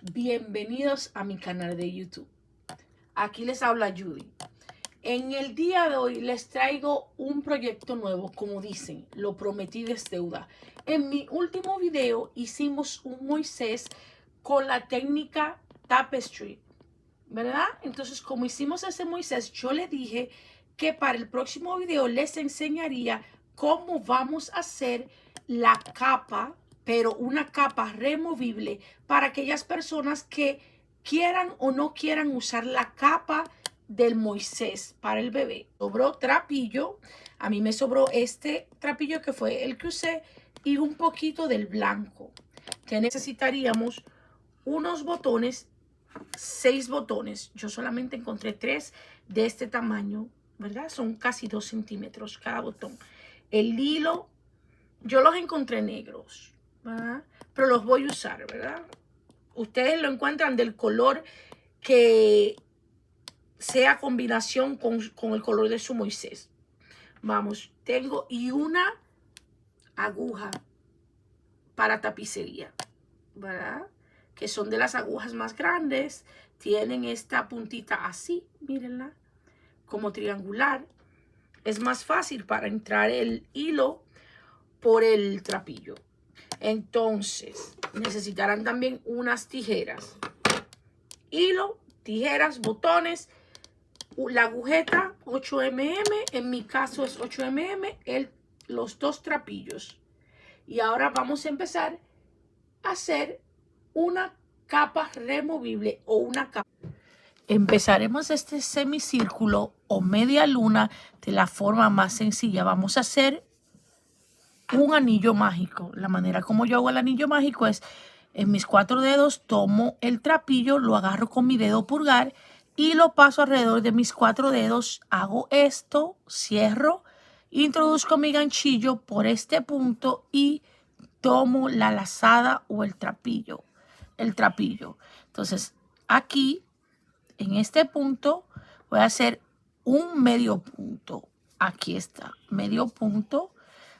Bienvenidos a mi canal de YouTube. Aquí les habla Judy. En el día de hoy les traigo un proyecto nuevo, como dicen, lo prometido es deuda. En mi último video hicimos un Moisés con la técnica Tapestry, ¿verdad? Entonces, como hicimos ese Moisés, yo le dije que para el próximo video les enseñaría cómo vamos a hacer la capa, pero una capa removible para aquellas personas que quieran o no quieran usar la capa del Moisés para el bebé. Sobró trapillo, a mí me sobró este trapillo que fue el que usé y un poquito del blanco. Que necesitaríamos unos botones, 6 botones. Yo solamente encontré 3 de este tamaño, ¿verdad? Son casi 2 centímetros cada botón. El hilo, yo los encontré negros, ¿verdad? Pero los voy a usar, ¿verdad? Ustedes lo encuentran del color que sea combinación con el color de su Moisés. Vamos, tengo y una aguja para tapicería, ¿verdad? Que son de las agujas más grandes. Tienen esta puntita así, mírenla, como triangular. Es más fácil para entrar el hilo por el trapillo. Entonces, necesitarán también unas tijeras. Hilo, tijeras, botones, la agujeta 8 mm, en mi caso es 8 mm, los 2 trapillos. Y ahora vamos a empezar a hacer una capa removible o una capa. Empezaremos este semicírculo o media luna de la forma más sencilla. Vamos a hacer un anillo mágico. La manera como yo hago el anillo mágico es en mis 4 dedos tomo el trapillo, lo agarro con mi dedo pulgar y lo paso alrededor de mis 4 dedos. Hago esto, cierro, introduzco mi ganchillo por este punto y tomo la lazada o el trapillo. Entonces, aquí, en este punto, voy a hacer un medio punto. Aquí está, medio punto.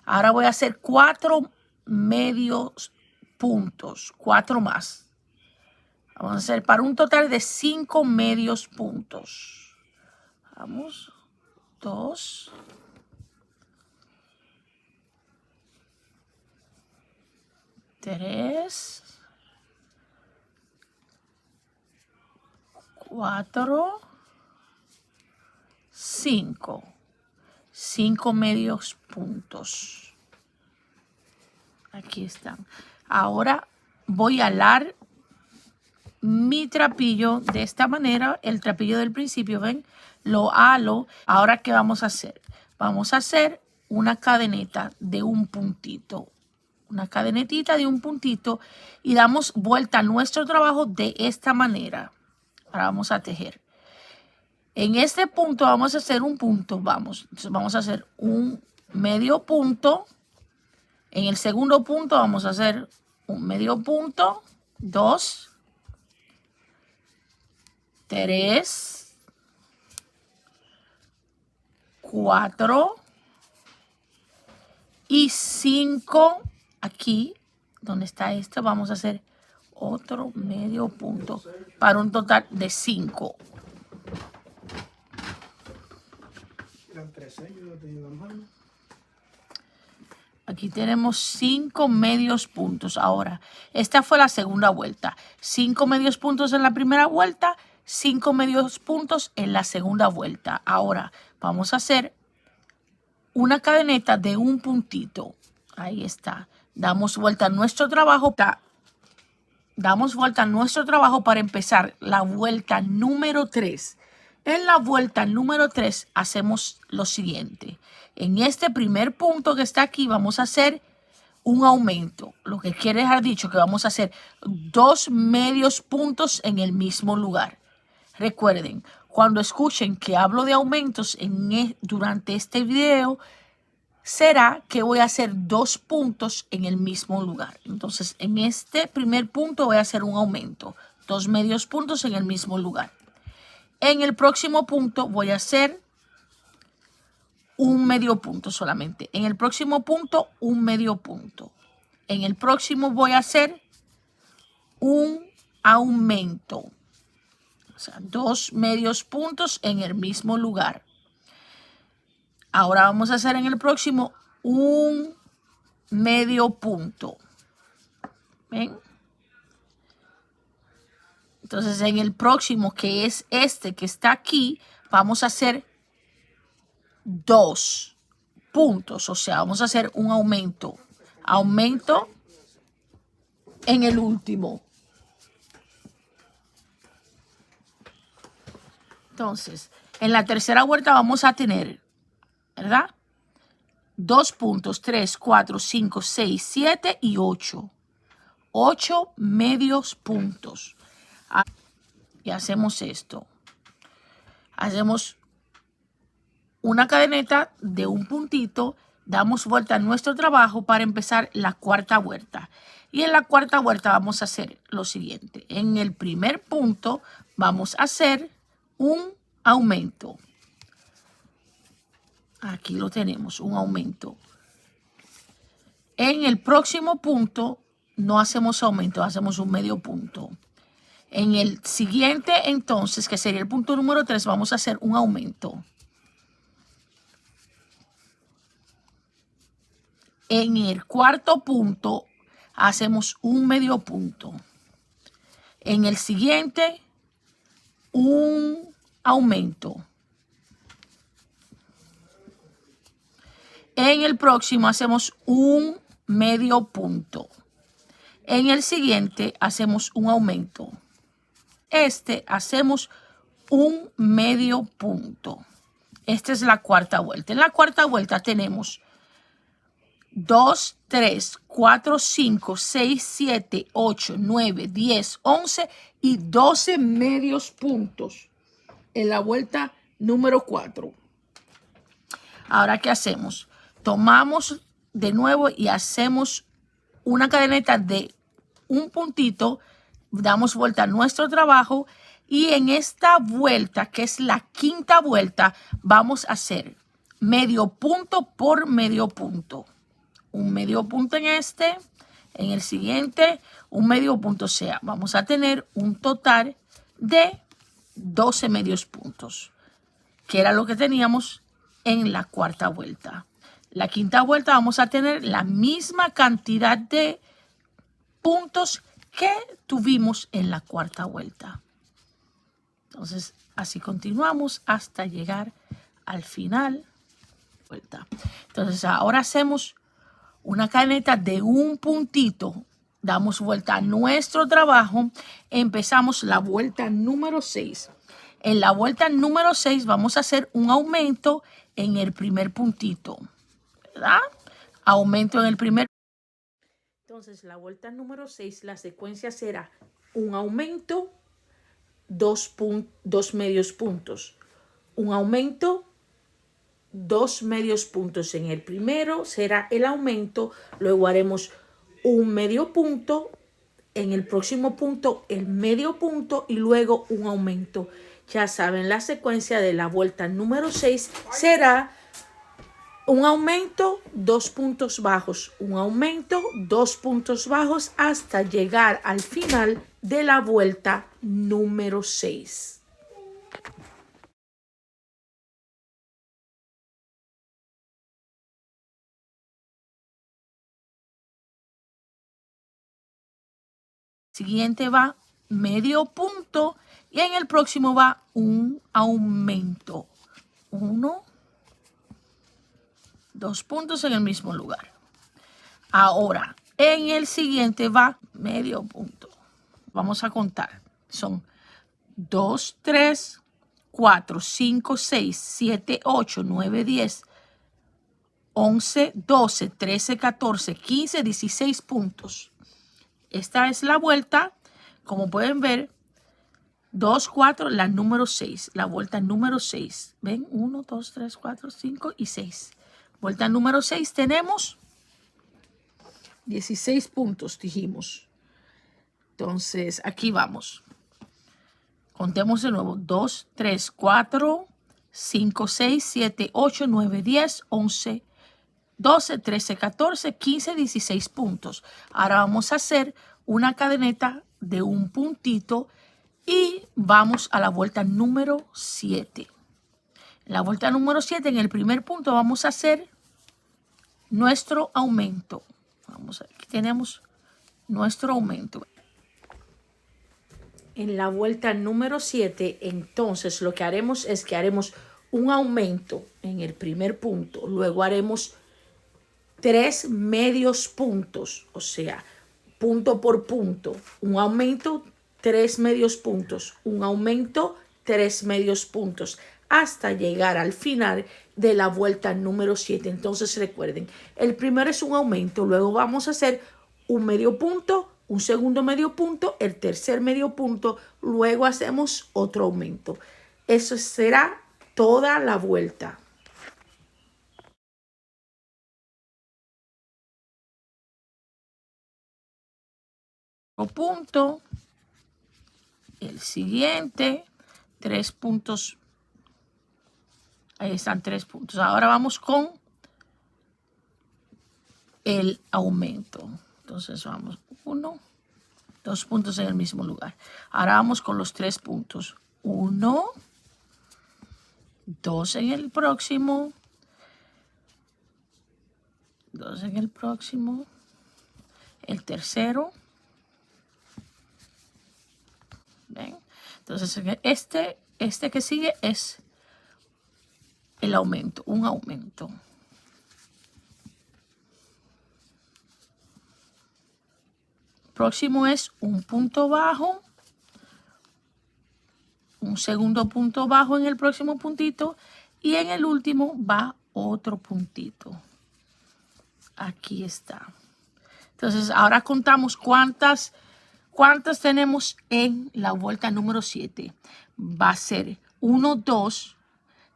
Ahora voy a hacer 4 medios puntos, 4 más. Vamos a hacer para un total de 5 medios puntos. Vamos, 2, 3, 4, 5. 5 medios puntos. Aquí están. Ahora voy a alar mi trapillo de esta manera, el trapillo del principio, ¿ven? Lo halo. Ahora, ¿qué vamos a hacer? Vamos a hacer una cadeneta de un puntito. Una cadenetita de un puntito y damos vuelta a nuestro trabajo de esta manera. Ahora vamos a tejer. En este punto vamos a hacer un punto, entonces vamos a hacer un medio punto. En el segundo punto vamos a hacer un medio punto, 2, 3, 4 y 5. Aquí, donde está esto, vamos a hacer otro medio punto para un total de 5. Aquí tenemos 5 medios puntos. Ahora, esta fue la segunda vuelta. 5 medios puntos en la primera vuelta, 5 medios puntos en la segunda vuelta. Ahora, vamos a hacer una cadeneta de un puntito. Ahí está. Damos vuelta a nuestro trabajo. Damos vuelta a nuestro trabajo para empezar la vuelta número 3. En la vuelta número 3 hacemos lo siguiente. En este primer punto que está aquí vamos a hacer un aumento. Lo que quiere dejar dicho que vamos a hacer 2 medios puntos en el mismo lugar. Recuerden, cuando escuchen que hablo de aumentos durante este video, será que voy a hacer 2 puntos en el mismo lugar. Entonces, en este primer punto voy a hacer un aumento. 2 medios puntos en el mismo lugar. En el próximo punto voy a hacer un medio punto solamente. En el próximo punto, un medio punto. En el próximo voy a hacer un aumento. O sea, 2 medios puntos en el mismo lugar. Ahora vamos a hacer en el próximo un medio punto. ¿Ven? Entonces en el próximo, que es este que está aquí, vamos a hacer 2 puntos. O sea, vamos a hacer un aumento. Aumento en el último. Entonces, en la tercera vuelta vamos a tener, ¿verdad? 2 puntos, 3, 4, 5, 6, 7 y 8. 8 medios puntos. Y hacemos esto. Hacemos una cadeneta de un puntito, damos vuelta a nuestro trabajo para empezar la cuarta vuelta. Y en la cuarta vuelta vamos a hacer lo siguiente. En el primer punto vamos a hacer un aumento. Aquí lo tenemos, un aumento. En el próximo punto no hacemos aumento, hacemos un medio punto. En el siguiente, entonces, que sería el punto número 3, vamos a hacer un aumento. En el cuarto punto, hacemos un medio punto. En el siguiente, un aumento. En el próximo, hacemos un medio punto. En el siguiente, hacemos un aumento. Hacemos un medio punto. Esta es la cuarta vuelta. En la cuarta vuelta tenemos 2, 3, 4, 5, 6, 7, 8, 9, 10, 11 y 12 medios puntos en la vuelta número 4. Ahora, ¿qué hacemos? Tomamos de nuevo y hacemos una cadeneta de un puntito, damos vuelta a nuestro trabajo y en esta vuelta, que es la quinta vuelta, vamos a hacer medio punto por medio punto. Un medio punto en en el siguiente, un medio punto. O sea, vamos a tener un total de 12 medios puntos, que era lo que teníamos en la cuarta vuelta. La quinta vuelta vamos a tener la misma cantidad de puntos que tuvimos en la cuarta vuelta. Entonces, así continuamos hasta llegar al final. Entonces, ahora hacemos una cadeneta de un puntito, damos vuelta a nuestro trabajo, empezamos la vuelta número 6. En la vuelta número 6 vamos a hacer un aumento en el primer puntito, ¿verdad? Aumento en el primer. Entonces, la vuelta número 6, la secuencia será un aumento, 2 medios puntos, un aumento, 2 medios puntos. En el primero será el aumento, luego haremos un medio punto, en el próximo punto el medio punto y luego un aumento. Ya saben, la secuencia de la vuelta número 6 será un aumento, 2 puntos bajos, un aumento, 2 puntos bajos hasta llegar al final de la vuelta número 6. Siguiente va medio punto y en el próximo va un aumento. 1, 2 puntos en el mismo lugar. Ahora, en el siguiente va medio punto. Vamos a contar. Son 2, 3, 4, 5, 6, 7, 8, 9, 10, 11, 12, 13, 14, 15, 16 puntos. Esta es la vuelta, como pueden ver, 2, 4, la número 6, la vuelta número 6. ¿Ven? 1, 2, 3, 4, 5 y 6. Vuelta número 6 tenemos 16 puntos, dijimos. Entonces, aquí vamos. Contemos de nuevo. 2, 3, 4, 5, 6, 7, 8, 9, 10, 11, 12, 13, 14, 15, 16 puntos. Ahora vamos a hacer una cadeneta de un puntito y vamos a la vuelta número 7. En la vuelta número 7, en el primer punto, vamos a hacer nuestro aumento. Vamos a ver, aquí tenemos nuestro aumento. En la vuelta número 7, entonces lo que haremos es que haremos un aumento en el primer punto. Luego haremos 3 medios puntos, o sea, punto por punto. Un aumento, 3 medios puntos. Un aumento, 3 medios puntos. Hasta llegar al final de la vuelta número 7. Entonces recuerden, el primero es un aumento. Luego vamos a hacer un medio punto, un segundo medio punto, el tercer medio punto. Luego hacemos otro aumento. Eso será toda la vuelta. Punto, el siguiente, 3 puntos, ahí están 3 puntos. Ahora vamos con el aumento. Entonces vamos 1, 2 puntos en el mismo lugar. Ahora vamos con los 3 puntos. 1, 2 en el próximo, 2 en el próximo, el tercero. ¿Ven? Entonces este que sigue es el aumento, un aumento. Próximo es un punto bajo, un segundo punto bajo en el próximo puntito y en el último va otro puntito. Aquí está. Entonces ahora contamos cuántas tenemos en la vuelta número 7. Va a ser 1, 2,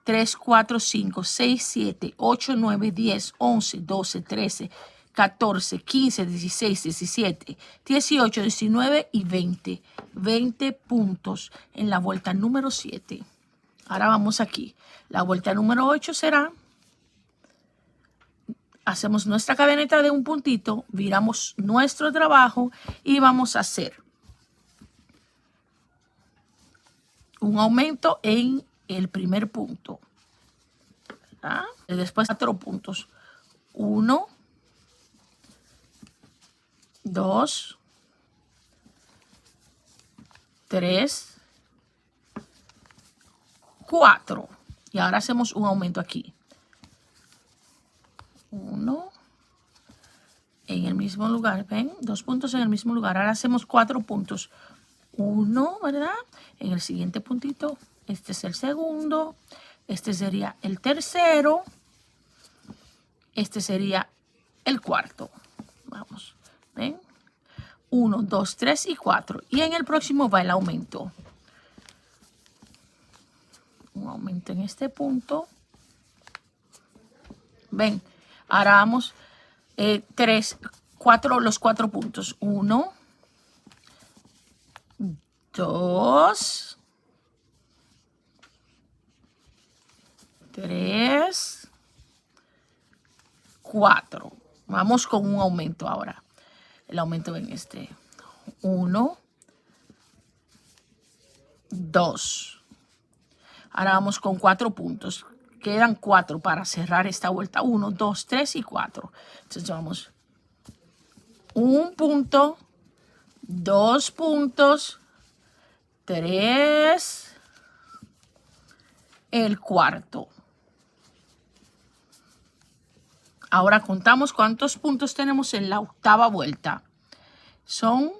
3, 4, 5, 6, 7, 8, 9, 10, 11, 12, 13, 14, 15, 16, 17, 18, 19 y 20. 20 puntos en la vuelta número 7. Ahora vamos aquí. La vuelta número 8 será, hacemos nuestra cadeneta de un puntito, viramos nuestro trabajo y vamos a hacer un aumento en el primer punto. ¿Verdad? Y después 4 puntos. 1, 2, 3, 4. Y ahora hacemos un aumento aquí. 1 en el mismo lugar, ¿ven? 2 puntos en el mismo lugar. Ahora hacemos 4 puntos. 1, ¿verdad? En el siguiente puntito, este es el segundo, este sería el tercero, este sería el cuarto. Vamos, ¿ven? 1, 2, 3 y 4. Y en el próximo va el aumento. Un aumento en este punto. Ven, ahora vamos los 4 puntos. 1, 2, 3, 4. Vamos con un aumento ahora. El aumento en este. 1, 2. Ahora vamos con 4 puntos. Quedan 4 para cerrar esta vuelta. 1, 2, 3 y 4. Entonces vamos. 1 punto, 2 puntos, 3, el cuarto. Ahora contamos cuántos puntos tenemos en la octava vuelta. Son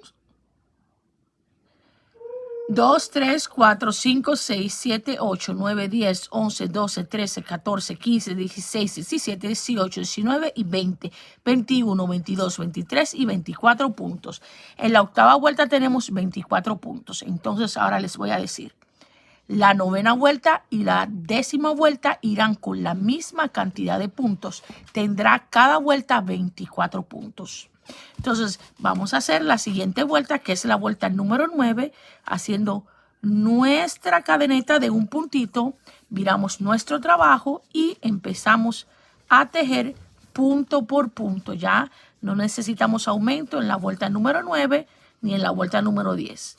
2, 3, 4, 5, 6, 7, 8, 9, 10, 11, 12, 13, 14, 15, 16, 17, 18, 19 y 20. 21, 22, 23 y 24 puntos. En la octava vuelta tenemos 24 puntos. Entonces ahora les voy a decir. La novena vuelta y la 10ª vuelta irán con la misma cantidad de puntos. Tendrá cada vuelta 24 puntos. Entonces, vamos a hacer la siguiente vuelta, que es la vuelta número 9, haciendo nuestra cadeneta de un puntito, viramos nuestro trabajo y empezamos a tejer punto por punto. Ya no necesitamos aumento en la vuelta número 9, ni en la vuelta número 10.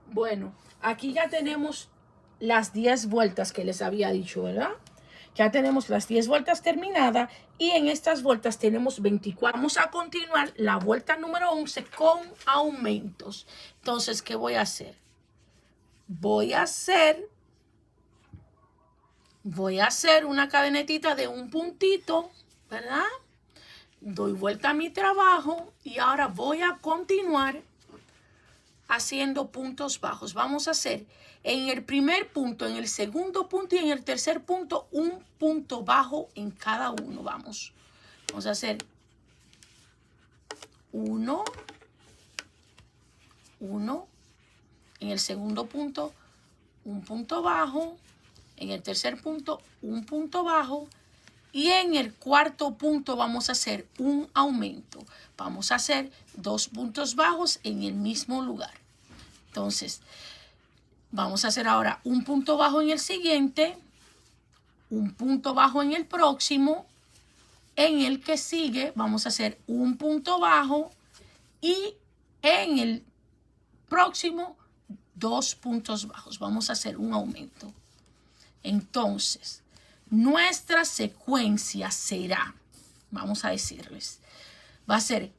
Bueno, aquí ya tenemos las 10 vueltas que les había dicho, ¿verdad? Ya tenemos las 10 vueltas terminadas y en estas vueltas tenemos 24. Vamos a continuar la vuelta número 11 con aumentos. Entonces, ¿qué voy a hacer? Voy a hacer una cadenetita de un puntito, ¿verdad? Doy vuelta a mi trabajo y ahora voy a continuar haciendo puntos bajos. Vamos a hacer en el primer punto, en el segundo punto y en el tercer punto un punto bajo en cada uno. Vamos a hacer 1, 1, en el segundo punto un punto bajo, en el tercer punto un punto bajo y en el cuarto punto vamos a hacer un aumento. Vamos a hacer 2 puntos bajos en el mismo lugar. Entonces, vamos a hacer ahora un punto bajo en el siguiente, un punto bajo en el próximo, en el que sigue vamos a hacer un punto bajo y en el próximo 2 puntos bajos. Vamos a hacer un aumento. Entonces, nuestra secuencia será, vamos a decirles, va a ser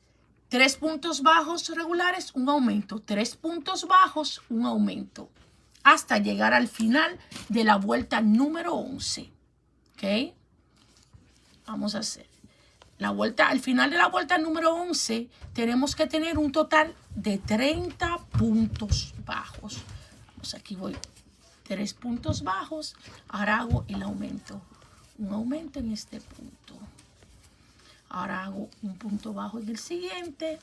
3 puntos bajos regulares, un aumento, 3 puntos bajos, un aumento, hasta llegar al final de la vuelta número 11. ¿Ok? Vamos a hacer la vuelta, al final de la vuelta número 11, tenemos que tener un total de 30 puntos bajos. Vamos, aquí voy. 3 puntos bajos, ahora hago el aumento, un aumento en este punto, ahora hago un punto bajo en el siguiente,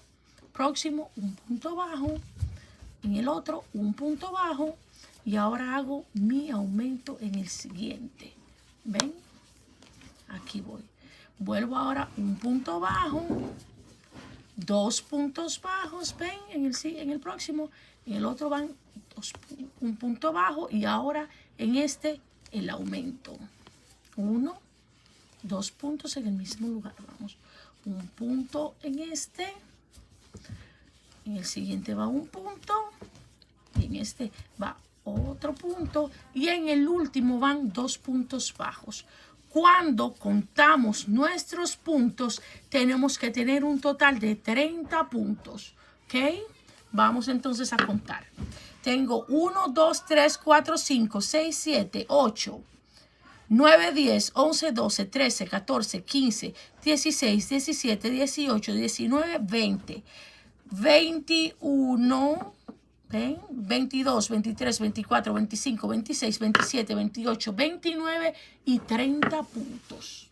próximo un punto bajo, en el otro un punto bajo y ahora hago mi aumento en el siguiente. ¿Ven? Aquí voy, vuelvo ahora un punto bajo, 2 puntos bajos, ven, en el próximo, en el otro van un punto bajo y ahora en este el aumento. 1, 2 puntos en el mismo lugar. Vamos, un punto en este, en el siguiente va un punto y en este va otro punto y en el último van 2 puntos bajos. Cuando contamos nuestros puntos, tenemos que tener un total de 30 puntos. ¿Ok? Vamos entonces a contar. Tengo 1, 2, 3, 4, 5, 6, 7, 8, 9, 10, 11, 12, 13, 14, 15, 16, 17, 18, 19, 20, 21, ¿ven? 22, 23, 24, 25, 26, 27, 28, 29 y 30 puntos.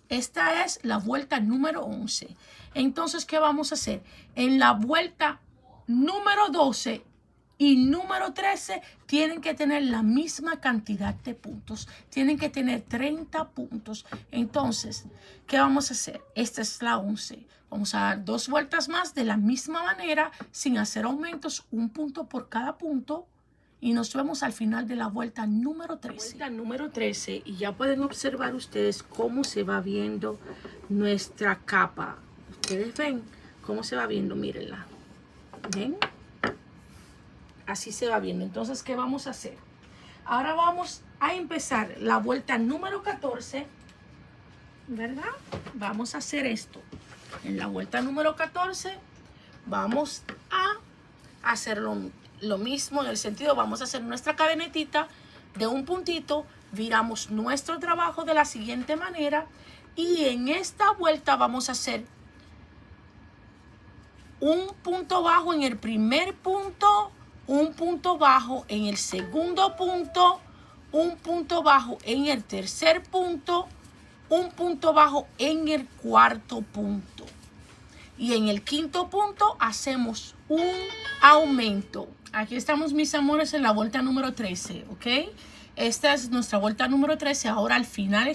Esta es la vuelta número 11. Entonces, ¿qué vamos a hacer? En la vuelta número 12, y número 13 tienen que tener la misma cantidad de puntos. Tienen que tener 30 puntos. Entonces, ¿qué vamos a hacer? Esta es la 11. Vamos a dar 2 vueltas más de la misma manera, sin hacer aumentos, 1 punto por cada punto. Y nos vemos al final de la vuelta número 13. Vuelta número 13, y ya pueden observar ustedes cómo se va viendo nuestra capa. Ustedes ven cómo se va viendo, mírenla. ¿Ven? Así se va viendo. Entonces, ¿qué vamos a hacer? Ahora vamos a empezar la vuelta número 14, ¿verdad? Vamos a hacer esto. En la vuelta número 14 vamos a hacer lo mismo, en el sentido, vamos a hacer nuestra cadenetita de un puntito, viramos nuestro trabajo de la siguiente manera, y en esta vuelta vamos a hacer un punto bajo en el primer punto, un punto bajo en el segundo punto, un punto bajo en el tercer punto, un punto bajo en el cuarto punto. Y en el quinto punto hacemos un aumento. Aquí estamos, mis amores, en la vuelta número 13, ¿ok? Esta es nuestra vuelta número 13. Ahora al final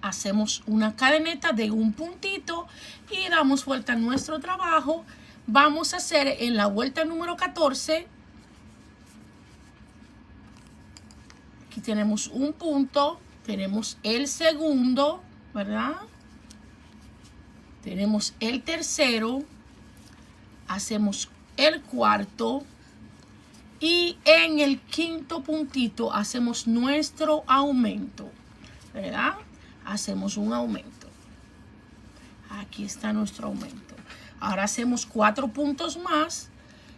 hacemos una cadeneta de un puntito y damos vuelta a nuestro trabajo. Vamos a hacer en la vuelta número 14. Aquí tenemos un punto, tenemos el segundo, ¿verdad? Tenemos el tercero, hacemos el cuarto y en el quinto puntito hacemos nuestro aumento, ¿verdad? Hacemos un aumento. Aquí está nuestro aumento. Ahora hacemos 4 puntos más.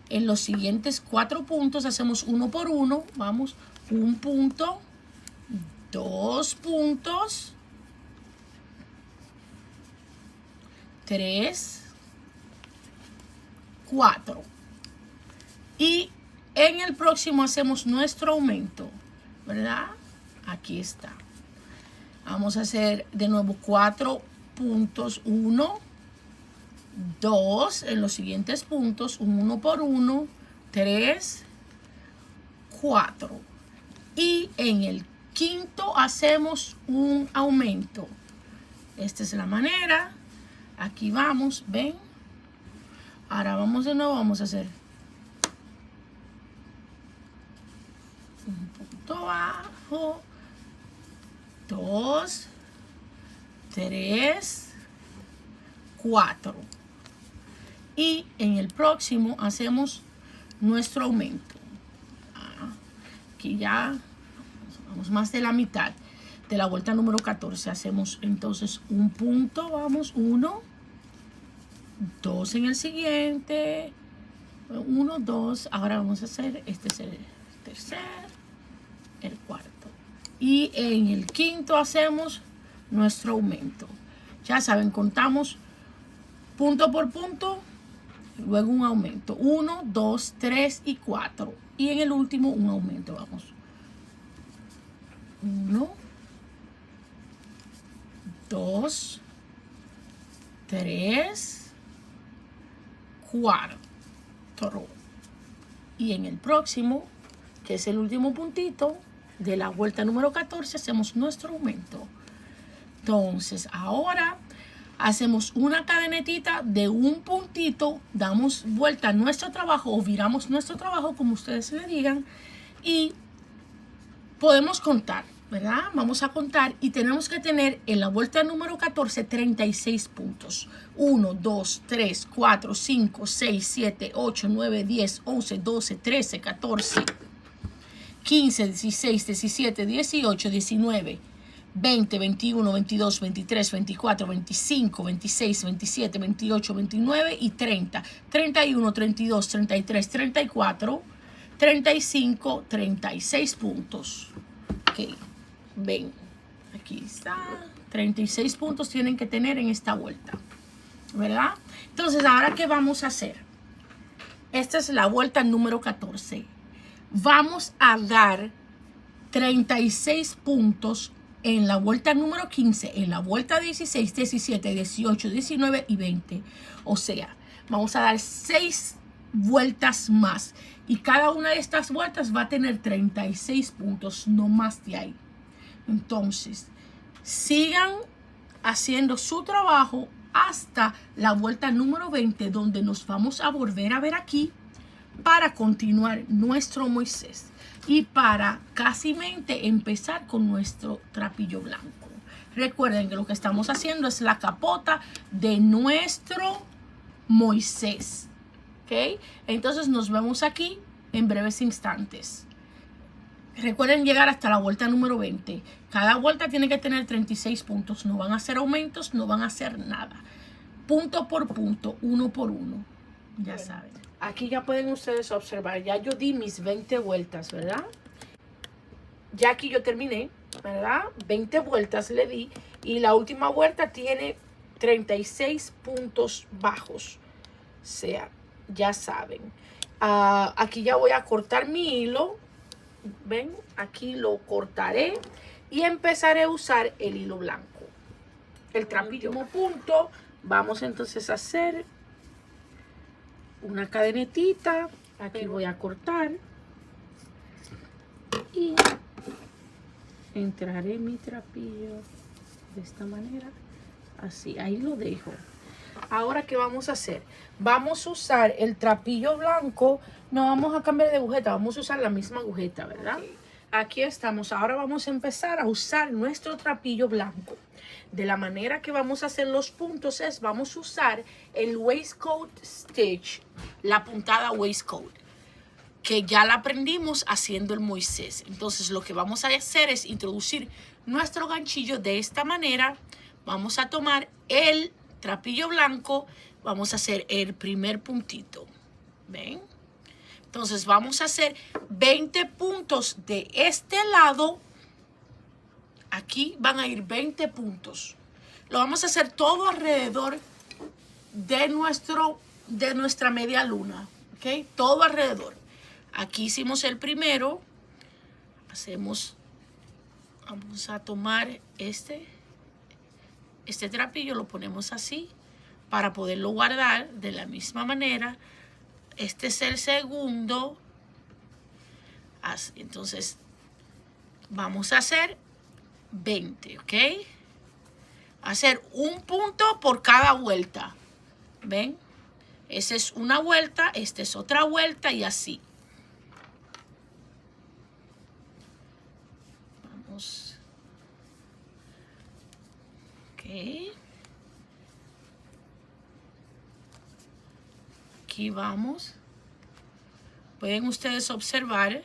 En los siguientes 4 puntos hacemos 1 por 1. Vamos, 1 punto, 2 puntos, 3, 4. Y en el próximo hacemos nuestro aumento, ¿verdad? Aquí está. Vamos a hacer de nuevo 4 puntos, 1, 2, en los siguientes puntos, 1 por 1, 3, 4. Y en el quinto hacemos un aumento. Esta es la manera. Aquí vamos, ¿ven? Ahora vamos de nuevo, vamos a hacer un punto bajo, 2, 3, 4. Y en el próximo hacemos nuestro aumento. Aquí ya vamos más de la mitad de la vuelta número 14. Hacemos entonces un punto, vamos, 1, 2 en el siguiente, 1, 2. Ahora vamos a hacer, este es el tercer, el cuarto. Y en el quinto hacemos nuestro aumento. Ya saben, contamos punto por punto, luego un aumento. 1, 2, 3 y 4. Y en el último un aumento. Vamos. 1, 2, 3, 4. Y en el próximo, que es el último puntito de la vuelta número 14, hacemos nuestro aumento. Entonces, ahora hacemos una cadenetita de un puntito, damos vuelta a nuestro trabajo o viramos nuestro trabajo, como ustedes le digan, y podemos contar, ¿verdad? Vamos a contar y tenemos que tener en la vuelta número 14 36 puntos. 1, 2, 3, 4, 5, 6, 7, 8, 9, 10, 11, 12, 13, 14, 15, 16, 17, 18, 19, 20, 21, 22, 23, 24, 25, 26, 27, 28, 29 y 30. 31, 32, 33, 34, 35, 36 puntos. Ok, ven, aquí está. 36 puntos tienen que tener en esta vuelta, ¿verdad? Entonces, ¿ahora qué vamos a hacer? Esta es la vuelta número 14. Vamos a dar 36 puntos en la vuelta número 15, en la vuelta 16, 17, 18, 19 y 20. O sea, vamos a dar 6 vueltas más. Y cada una de estas vueltas va a tener 36 puntos, no más de ahí. Entonces, sigan haciendo su trabajo hasta la vuelta número 20, donde nos vamos a volver a ver aquí para continuar nuestro Moisés y para casi empezar con nuestro trapillo blanco. Recuerden que lo que estamos haciendo es la capota de nuestro Moisés. ¿Ok? Entonces nos vemos aquí en breves instantes. Recuerden llegar hasta la vuelta número 20. Cada vuelta tiene que tener 36 puntos. No van a hacer aumentos, no van a hacer nada. Punto por punto, uno por uno. Ya saben. Aquí ya pueden ustedes observar. Ya yo di mis 20 vueltas, ¿verdad? Ya aquí yo terminé, ¿verdad? 20 vueltas le di. Y la última vuelta tiene 36 puntos bajos. O sea, ya saben. Aquí ya voy a cortar mi hilo. Ven, aquí lo cortaré y empezaré a usar el hilo blanco, el trapillo. Como punto, vamos entonces a hacer una cadenetita. Aquí voy a cortar y entraré mi trapillo de esta manera, así, ahí lo dejo. Ahora, ¿qué vamos a hacer? Vamos a usar el trapillo blanco. No vamos a cambiar de agujeta, vamos a usar la misma agujeta, ¿verdad? Okay. Aquí estamos. Ahora vamos a empezar a usar nuestro trapillo blanco. De la manera que vamos a hacer los puntos es, vamos a usar el waistcoat stitch, la puntada waistcoat, que ya la aprendimos haciendo el Moisés. Entonces, lo que vamos a hacer es introducir nuestro ganchillo de esta manera. Vamos a tomar el trapillo blanco, vamos a hacer el primer puntito. ¿Ven? Entonces vamos a hacer 20 puntos de este lado. Aquí van a ir 20 puntos. Lo vamos a hacer todo alrededor de nuestra media luna. ¿Ok? Todo alrededor. Aquí hicimos el primero. Vamos a tomar este trapillo, lo ponemos así para poderlo guardar de la misma manera. Este es el segundo. Así, entonces vamos a hacer 20, ¿ok? Hacer un punto por cada vuelta. ¿Ven? Esa es una vuelta, esta es otra vuelta y así. Vamos. Ok. Aquí vamos. Pueden ustedes observar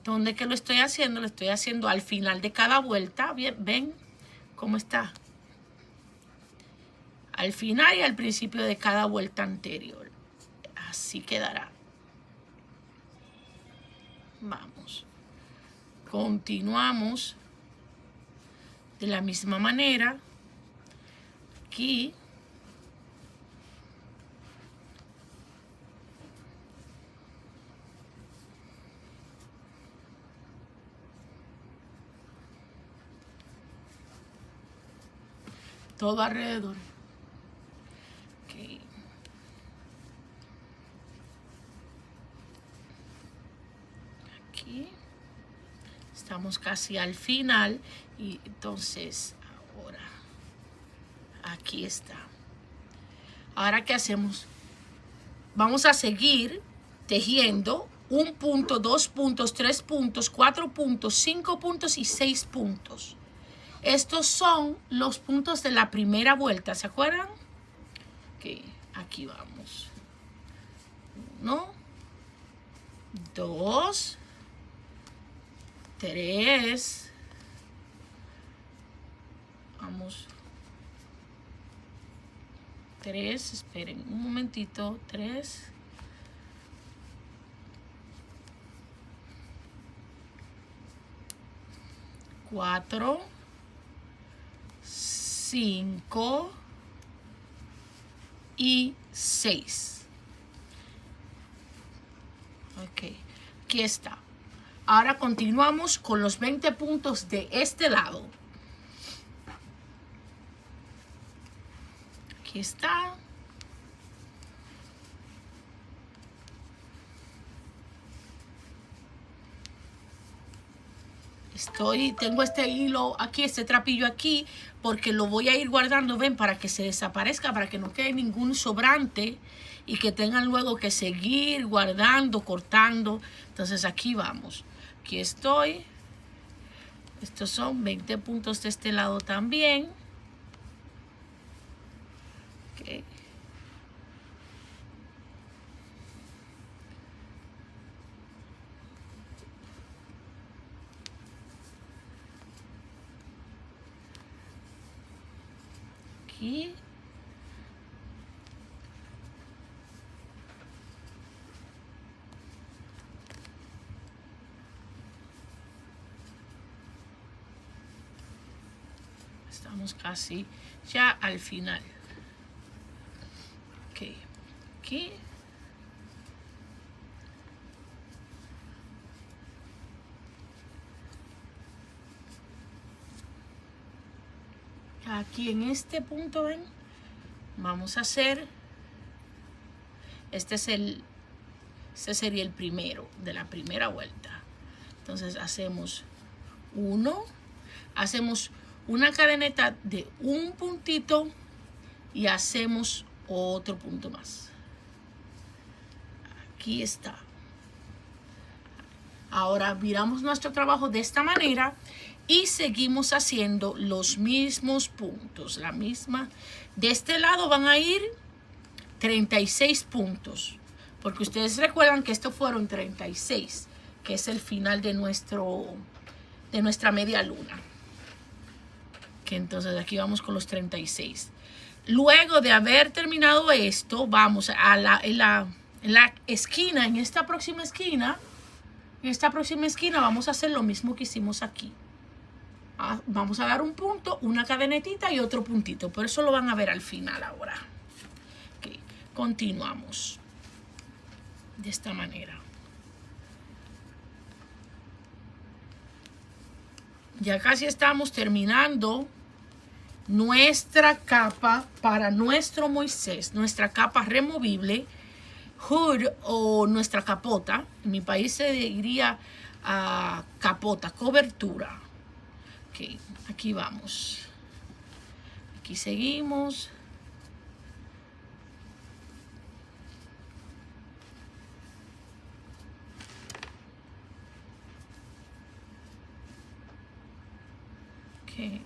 dónde que lo estoy haciendo. Lo estoy haciendo al final de cada vuelta. Bien, ven cómo está. Al final y al principio de cada vuelta anterior. Así quedará. Vamos. Continuamos de la misma manera. Aquí. Todo alrededor. Okay. Aquí. Estamos casi al final. Y entonces, ahora. Aquí está. Ahora, ¿qué hacemos? Vamos a seguir tejiendo 1 punto, 2 puntos, 3 puntos, 4 puntos, 5 puntos y 6 puntos. Estos son los puntos de la primera vuelta, ¿se acuerdan? Ok, aquí vamos. 1, 2, 3. Vamos. 3, esperen un momentito. 3. 4. 5 y 6. Ok, aquí está. Ahora continuamos con los 20 puntos de este lado. Aquí está. tengo este hilo aquí, este trapillo aquí, porque lo voy a ir guardando, ven, para que se desaparezca, para que no quede ningún sobrante y que tengan luego que seguir guardando, cortando. Entonces aquí vamos. Aquí estoy. Estos son 20 puntos de este lado también. Okay. Aquí. Estamos casi ya al final. Ok, aquí. Aquí en este punto, ven, vamos a hacer, este sería el primero de la primera vuelta. Entonces hacemos hacemos una cadeneta de un puntito y hacemos otro punto más. Aquí está. Ahora viramos nuestro trabajo de esta manera y seguimos haciendo los mismos puntos. La misma. De este lado van a ir 36 puntos. Porque ustedes recuerdan que estos fueron 36, que es el final de nuestra media luna. Que entonces aquí vamos con los 36. Luego de haber terminado esto, vamos a en la esquina, en esta próxima esquina, vamos a hacer lo mismo que hicimos aquí. Vamos a dar un punto, una cadenetita y otro puntito. Por eso lo van a ver al final ahora. Okay. Continuamos de esta manera. Ya casi estamos terminando nuestra capa para nuestro Moisés, nuestra capa removible, hood o nuestra capota. En mi país se diría capota, cobertura. Okay, aquí vamos. Aquí seguimos. Okay.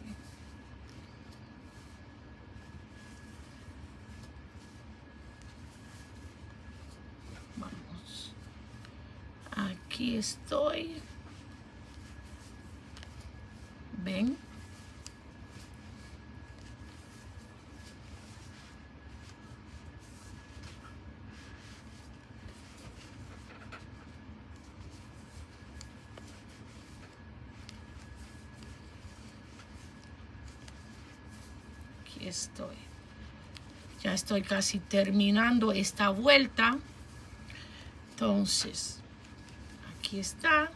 Vamos. Aquí estoy. ¿Ven? Aquí estoy. Ya estoy casi terminando esta vuelta. Entonces, aquí está.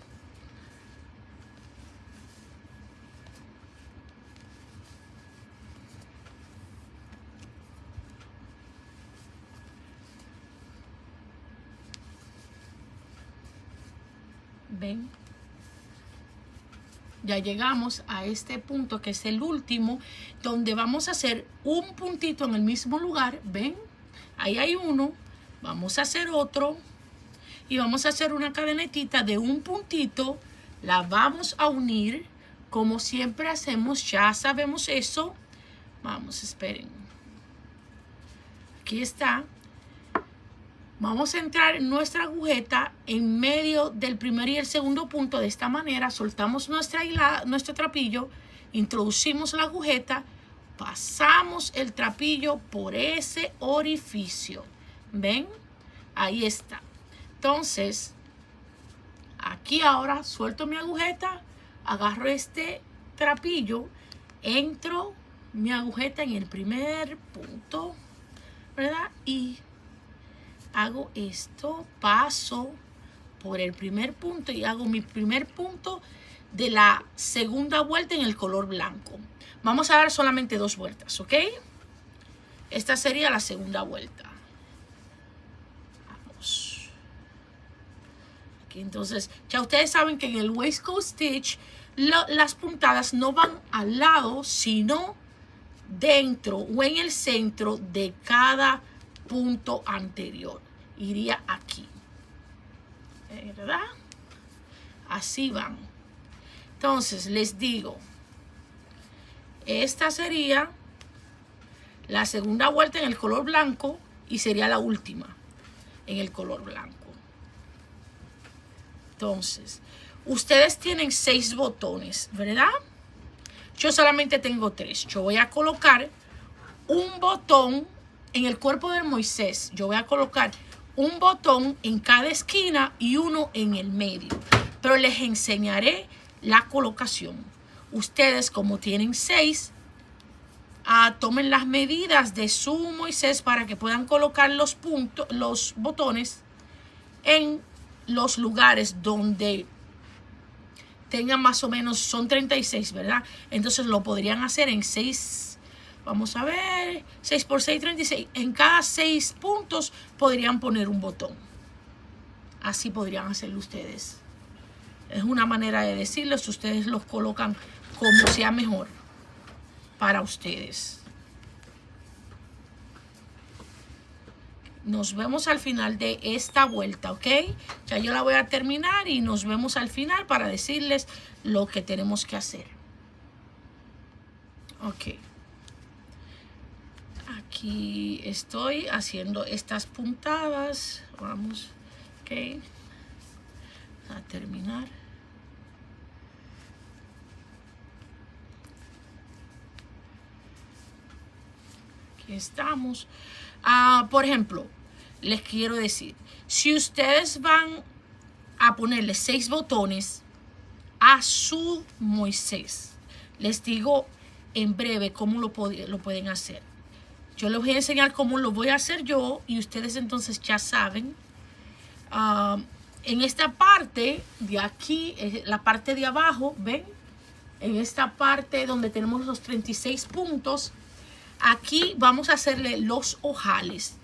¿Ven? Ya llegamos a este punto que es el último, donde vamos a hacer un puntito en el mismo lugar. ¿Ven? Ahí hay uno. Vamos a hacer otro. Y vamos a hacer una cadenetita de un puntito. La vamos a unir como siempre hacemos. Ya sabemos eso. Vamos, esperen. Aquí está. Vamos a entrar nuestra agujeta en medio del primer y el segundo punto. De esta manera soltamos nuestro trapillo, introducimos la agujeta, pasamos el trapillo por ese orificio. ¿Ven? Ahí está. Entonces, aquí ahora suelto mi agujeta, agarro este trapillo, entro mi agujeta en el primer punto, ¿verdad? Y hago esto, paso por el primer punto y hago mi primer punto de la segunda vuelta en el color blanco. Vamos a dar solamente 2 vueltas, ¿ok? Esta sería la segunda vuelta. Vamos. aquí. Entonces, ya ustedes saben que en el waistcoat stitch las puntadas no van al lado, sino dentro o en el centro de cada punto anterior. Iría aquí, ¿verdad? Así van. Entonces, les digo, esta sería la segunda vuelta en el color blanco y sería la última en el color blanco. Entonces, ustedes tienen 6 botones, ¿verdad? Yo solamente tengo 3. Yo voy a colocar un botón en el cuerpo del Moisés. Yo voy a colocar un botón en cada esquina y uno en el medio. Pero les enseñaré la colocación. Ustedes, como tienen 6, tomen las medidas de su Moisés para que puedan colocar los botones en los lugares donde tengan más o menos, son 36, ¿verdad? Entonces lo podrían hacer en 6, vamos a ver, 6 por 6, 36. En cada 6 puntos podrían poner un botón. Así podrían hacerlo ustedes. Es una manera de decirlo, si ustedes los colocan como sea mejor para ustedes. Nos vemos al final de esta vuelta, ¿ok? Ya yo la voy a terminar y nos vemos al final para decirles lo que tenemos que hacer. Ok. Aquí estoy haciendo estas puntadas. Vamos, ok. A terminar. Aquí estamos. Por ejemplo, les quiero decir, si ustedes van a ponerle 6 botones a su Moisés, les digo en breve cómo lo pueden hacer. Yo les voy a enseñar cómo lo voy a hacer yo y ustedes entonces ya saben. En esta parte de aquí, la parte de abajo, ¿ven? En esta parte donde tenemos los 36 puntos, aquí vamos a hacerle los ojales.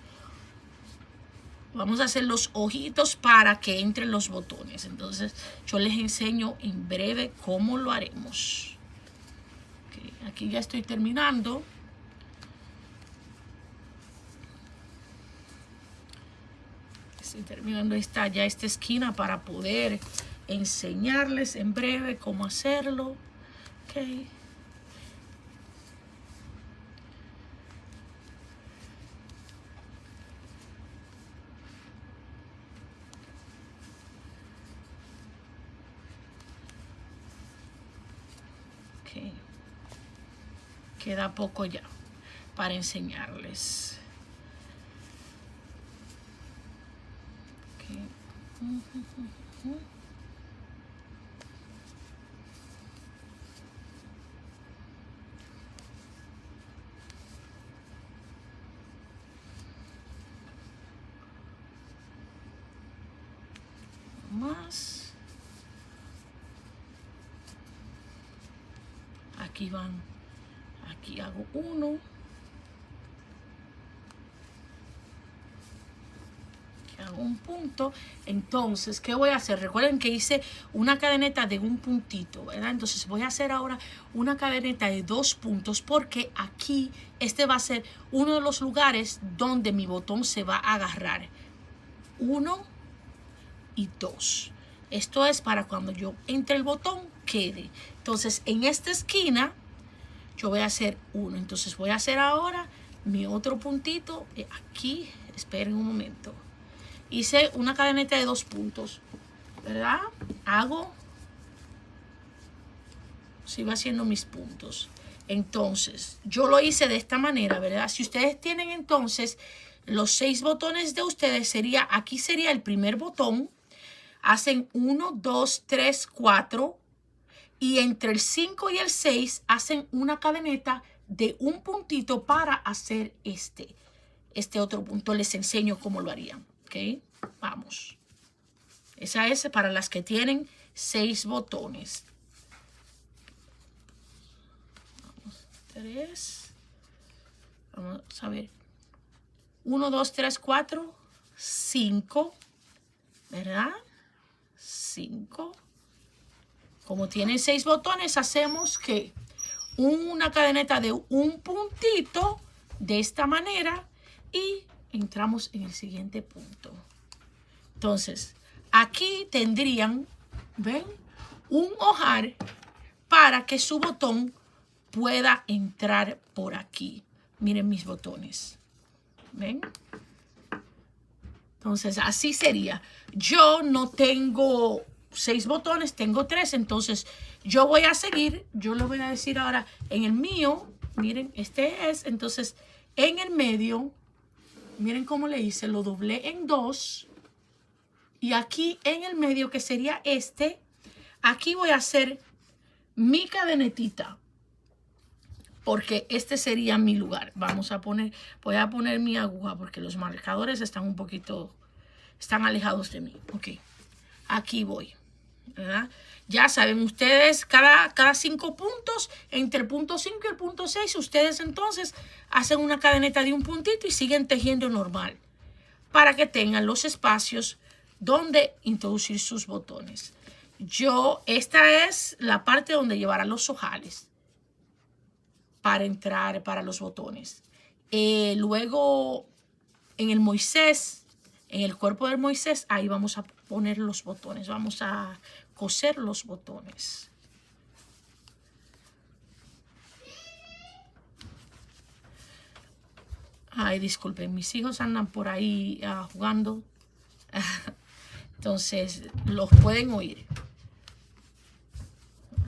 Vamos a hacer los ojitos para que entren los botones. Entonces, yo les enseño en breve cómo lo haremos. Okay, aquí ya estoy terminando. Estoy terminando esta esquina para poder enseñarles en breve cómo hacerlo. Okay. Queda poco ya para enseñarles. Okay. Más. Aquí van. Aquí hago uno. Aquí hago un punto. Entonces, ¿qué voy a hacer? Recuerden que hice una cadeneta de un puntito, ¿verdad? Entonces voy a hacer ahora una cadeneta de 2 puntos porque aquí este va a ser uno de los lugares donde mi botón se va a agarrar. 1 y 2. Esto es para cuando yo entre el botón quede. Entonces, en esta esquina yo voy a hacer 1. Entonces voy a hacer ahora mi otro puntito aquí. Esperen un momento. Hice una cadeneta de 2 puntos, ¿verdad? Sigo haciendo mis puntos. Entonces, yo lo hice de esta manera, ¿verdad? Si ustedes tienen entonces los 6 botones de ustedes, aquí sería el primer botón. Hacen 1, 2, 3, 4. Y entre el 5 y el 6 hacen una cadeneta de un puntito para hacer este otro punto. Les enseño cómo lo harían. ¿Ok? Vamos. Esa es para las que tienen 6 botones. Vamos, 3. Vamos a ver. 1, 2, 3, 4, 5. ¿Verdad? 5. Como tienen 6 botones, hacemos que una cadeneta de un puntito de esta manera y entramos en el siguiente punto. Entonces, aquí tendrían, ¿ven? Un ojar para que su botón pueda entrar por aquí. Miren mis botones. ¿Ven? Entonces, así sería. Yo no tengo 6 botones, tengo 3. Entonces, yo voy a seguir. Yo le voy a decir ahora en el mío. Miren, este es. Entonces, en el medio, miren cómo le hice. Lo doblé en 2. Y aquí en el medio, que sería este, aquí voy a hacer mi cadenetita. Porque este sería mi lugar. Voy a poner mi aguja porque los marcadores están están alejados de mí. Ok, aquí voy, ¿verdad? Ya saben ustedes, cada 5 puntos, entre el punto 5 y el punto 6, ustedes entonces hacen una cadeneta de un puntito y siguen tejiendo normal para que tengan los espacios donde introducir sus botones. Esta es la parte donde llevarán los ojales para entrar para los botones. Luego en el Moisés, en el cuerpo del Moisés, ahí vamos a poner los botones. Vamos a coser los botones. Ay, disculpen, mis hijos andan por ahí jugando. Entonces, los pueden oír.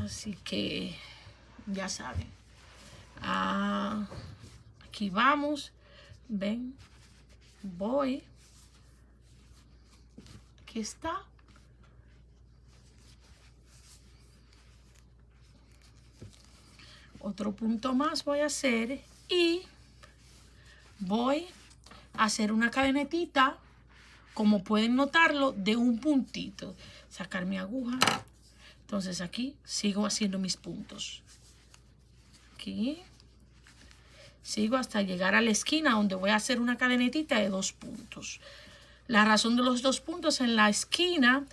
Así que, ya saben. Aquí vamos. Ven. Voy. Aquí está. Otro punto más voy a hacer y voy a hacer una cadenetita, como pueden notarlo, de un puntito. Sacar mi aguja. Entonces aquí sigo haciendo mis puntos. Aquí. Sigo hasta llegar a la esquina donde voy a hacer una cadenetita de 2 puntos. La razón de los 2 puntos en la esquina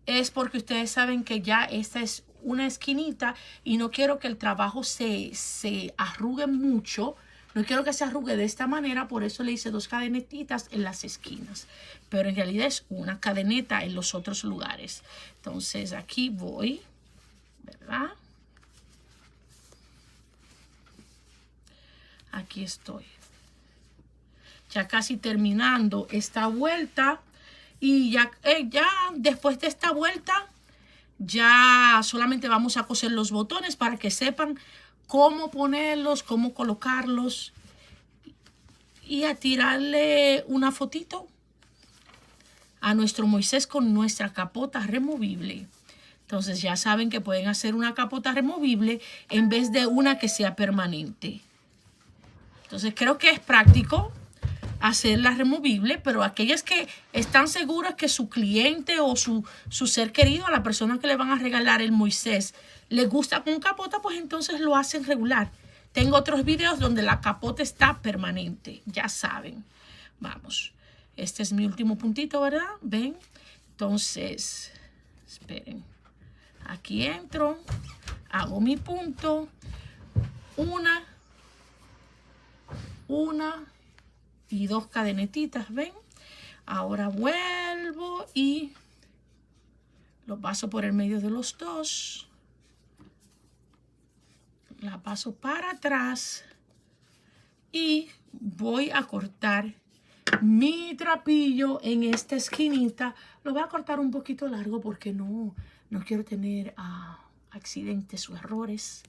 es porque ustedes saben que ya esta es una esquinita y no quiero que el trabajo se arrugue mucho. No quiero que se arrugue de esta manera, por eso le hice 2 cadenetitas en las esquinas. Pero en realidad es una cadeneta en los otros lugares. Entonces aquí voy, ¿verdad? Aquí estoy. Ya casi terminando esta vuelta. Y ya después de esta vuelta, ya solamente vamos a coser los botones para que sepan cómo ponerlos, cómo colocarlos. Y a tirarle una fotito a nuestro Moisés con nuestra capota removible. Entonces ya saben que pueden hacer una capota removible en vez de una que sea permanente. Entonces creo que es práctico hacerla removible, pero aquellas que están seguras que su cliente o su ser querido, a la persona que le van a regalar el Moisés, le gusta con capota, pues entonces lo hacen regular. Tengo otros videos donde la capota está permanente, ya saben. Vamos, este es mi último puntito, ¿verdad? ¿Ven? Entonces, esperen. Aquí entro, hago mi punto, una y 2 cadenetitas, ¿ven? Ahora vuelvo y lo paso por el medio de los 2. La paso para atrás y voy a cortar mi trapillo en esta esquinita. Lo voy a cortar un poquito largo porque no quiero tener accidentes o errores.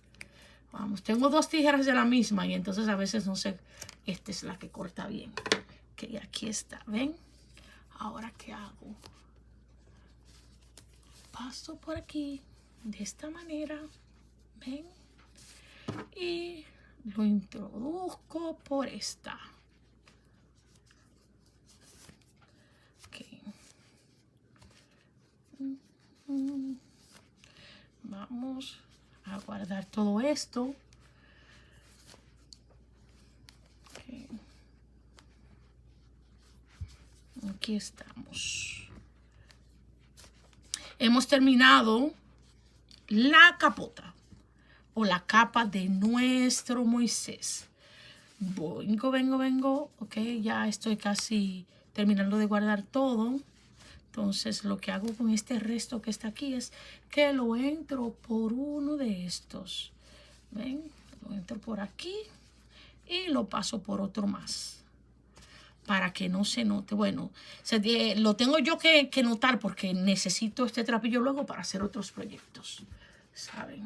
Vamos, tengo 2 tijeras de la misma y entonces a veces no sé, esta es la que corta bien. Ok, aquí está, ¿ven? Ahora, ¿qué hago? Paso por aquí, de esta manera, ¿ven? Y lo introduzco por esta. Ok. Vamos a guardar todo esto. Okay. Aquí estamos. hemos terminado la capota o la capa de nuestro Moisés. Vengo. Ok, ya estoy casi terminando de guardar todo. Entonces lo que hago con este resto que está aquí es que lo entro por uno de estos. ¿Ven? Lo entro por aquí y lo paso por otro más. Para que no se note. Bueno, lo tengo yo que notar porque necesito este trapillo luego para hacer otros proyectos. ¿Saben?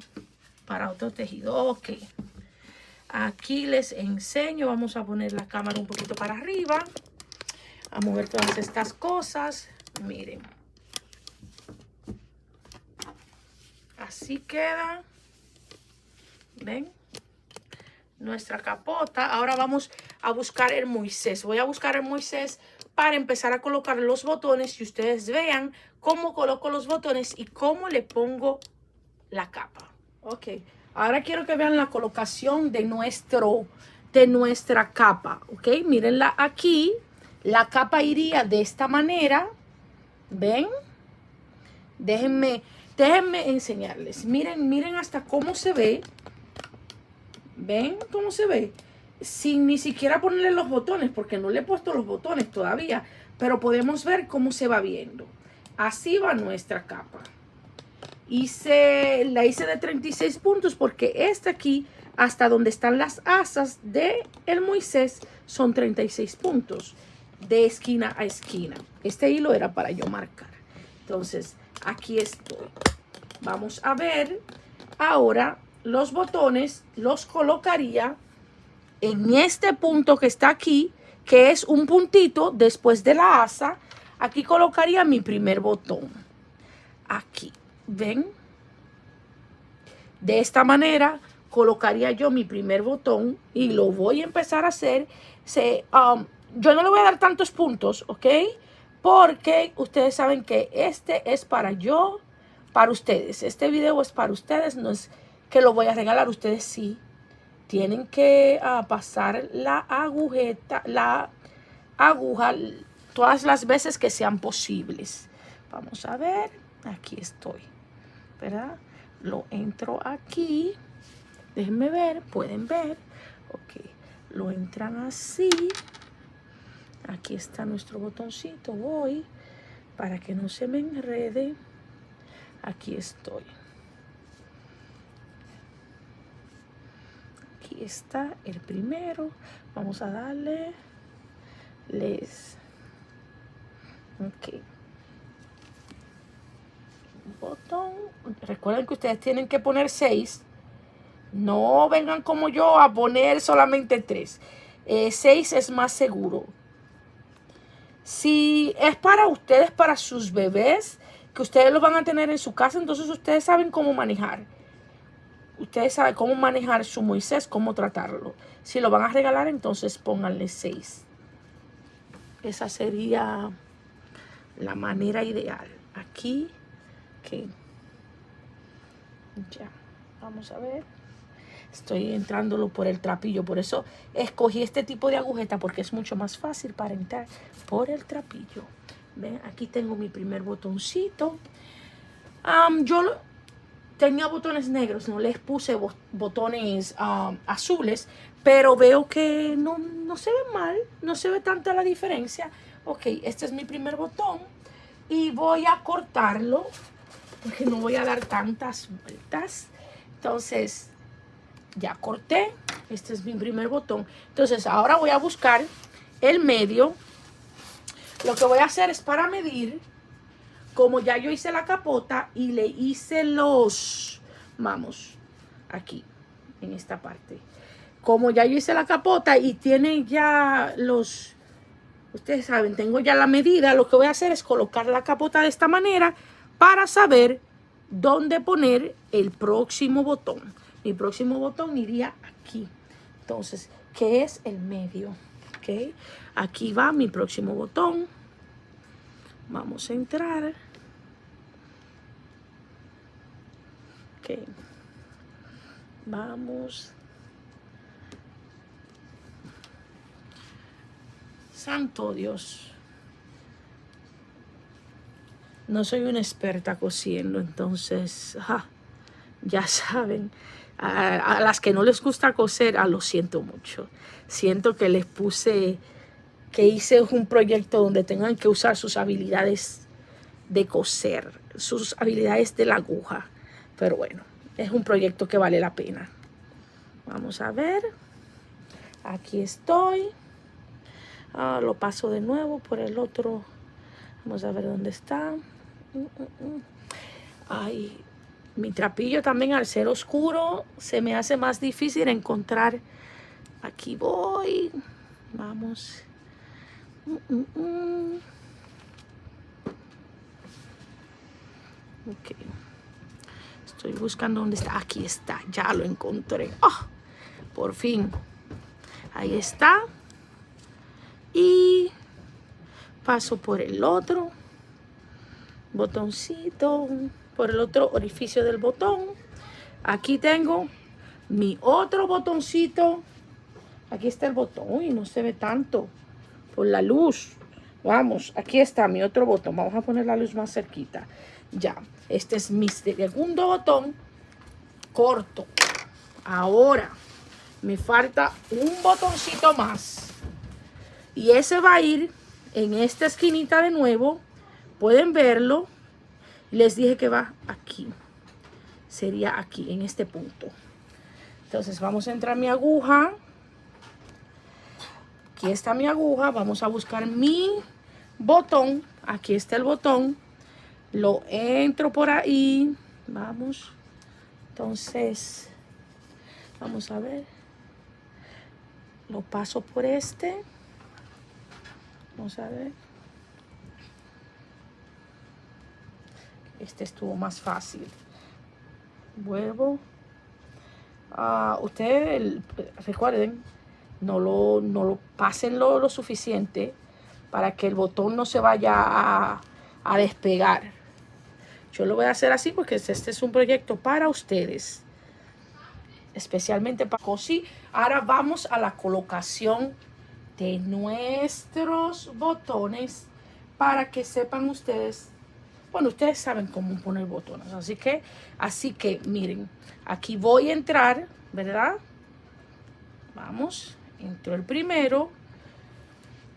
Para otro tejido. Ok. Aquí les enseño. Vamos a poner la cámara un poquito para arriba. A mover todas estas cosas. Miren. Así queda. ¿Ven? Nuestra capota. Ahora vamos a buscar el Moisés. Voy a buscar el Moisés para empezar a colocar los botones y ustedes vean cómo coloco los botones y cómo le pongo la capa. Ok. Ahora quiero que vean la colocación de nuestra capa. Ok. Mírenla aquí. La capa iría de esta manera. ¿Ven? Déjenme enseñarles. Miren hasta cómo se ve. ¿Ven cómo se ve? Sin ni siquiera ponerle los botones, porque no le he puesto los botones todavía. Pero podemos ver cómo se va viendo. Así va nuestra capa. La hice de 36 puntos porque esta aquí, hasta donde están las asas de el Moisés, son 36 puntos. De esquina a esquina. Este hilo era para yo marcar. Entonces, aquí estoy. Vamos a ver ahora los botones. Los colocaría en este punto que está aquí, que es un puntito después de la asa. Aquí colocaría mi primer botón. Aquí, ¿ven? De esta manera colocaría yo mi primer botón y lo voy a empezar a hacer. Yo no le voy a dar tantos puntos, ¿ok? Porque ustedes saben que este es para ustedes. Este video es para ustedes, no es que lo voy a regalar. Ustedes sí tienen que pasar la aguja todas las veces que sean posibles. Vamos a ver, aquí estoy, ¿verdad? Lo entro aquí, déjenme ver, pueden ver, ok, lo entran así. Aquí está nuestro botoncito, voy, para que no se me enrede. Aquí estoy. Aquí está el primero. Vamos a darle ok. Botón. Recuerden que ustedes tienen que poner 6. No vengan como yo a poner solamente 3. 6 es más seguro. Si es para ustedes, para sus bebés, que ustedes los van a tener en su casa, entonces ustedes saben cómo manejar. Ustedes saben cómo manejar su Moisés, cómo tratarlo. Si lo van a regalar, entonces pónganle 6. Esa sería la manera ideal. Aquí, ok. Ya, vamos a ver. Estoy entrándolo por el trapillo, por eso escogí este tipo de agujeta, porque es mucho más fácil para entrar por el trapillo. Ven, aquí tengo mi primer botoncito. Yo tenía botones negros, no les puse botones azules, pero veo que no se ve mal, no se ve tanta la diferencia. Ok, este es mi primer botón y voy a cortarlo porque no voy a dar tantas vueltas. Entonces, ya corté. Este es mi primer botón. Entonces, ahora voy a buscar el medio. Lo que voy a hacer es para medir. Como ya yo hice la capota y le hice vamos, aquí, en esta parte. Como ya yo hice la capota y tiene ya ustedes saben, tengo ya la medida, lo que voy a hacer es colocar la capota de esta manera para saber dónde poner el próximo botón. Mi próximo botón iría aquí. Entonces, ¿qué es el medio? ¿Ok? Aquí va mi próximo botón. Vamos a entrar. Ok. Vamos. Santo Dios. no soy una experta cosiendo, entonces, ya saben, a las que no les gusta coser, lo siento mucho. Siento que les puse, que hice un proyecto donde tengan que usar sus habilidades de coser, sus habilidades de la aguja. Pero bueno, es un proyecto que vale la pena. Vamos a ver. Aquí estoy. Lo paso de nuevo por el otro. Vamos a ver dónde está. Ay, mi trapillo también, al ser oscuro, se me hace más difícil encontrar. Aquí voy. Vamos. Ok. Estoy buscando dónde está. Aquí está. Ya lo encontré. Por fin. Ahí está. Y paso por el otro botoncito, por el otro orificio del botón. Aquí tengo mi otro botoncito. Aquí está el botón. Uy, no se ve tanto por la luz. Vamos, aquí está mi otro botón. Vamos a poner la luz más cerquita. Ya, este es mi segundo botón corto. Ahora me falta un botoncito más. Y ese va a ir en esta esquinita de nuevo. Pueden verlo. Les dije que va aquí. Sería aquí, en este punto. Entonces vamos a entrar mi aguja. Aquí está mi aguja. Vamos a buscar mi botón. Aquí está el botón. Lo entro por ahí. Vamos. Entonces, vamos a ver. Lo paso por este. Vamos a ver. Este estuvo más fácil. Vuelvo. Ustedes recuerden, no lo pasen lo suficiente para que el botón no se vaya a despegar. Yo lo voy a hacer así porque este es un proyecto para ustedes, especialmente para cosí. Ahora vamos a la colocación de nuestros botones para que sepan ustedes. Bueno, ustedes saben cómo poner botones, así que miren, aquí voy a entrar, ¿verdad? Vamos, entro el primero.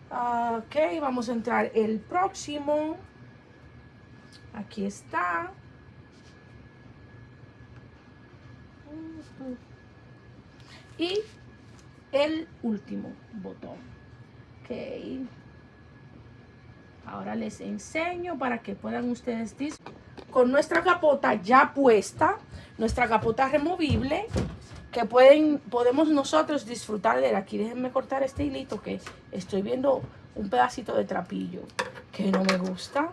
Ok, vamos a entrar el próximo. Aquí está. Y el último botón. Ok. Ahora les enseño para que puedan ustedes disfrutar. Con nuestra capota ya puesta, nuestra capota removible, que podemos nosotros disfrutar de él. Aquí déjenme cortar este hilito que estoy viendo un pedacito de trapillo que no me gusta.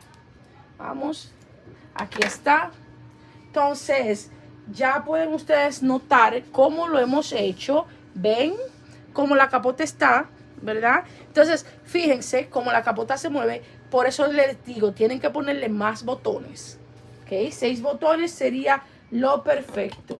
Vamos, aquí está. Entonces, ya pueden ustedes notar cómo lo hemos hecho. ¿Ven cómo la capota está? ¿Verdad? Entonces, fíjense cómo la capota se mueve. Por eso les digo, tienen que ponerle más botones. ¿Ok? 6 botones sería lo perfecto.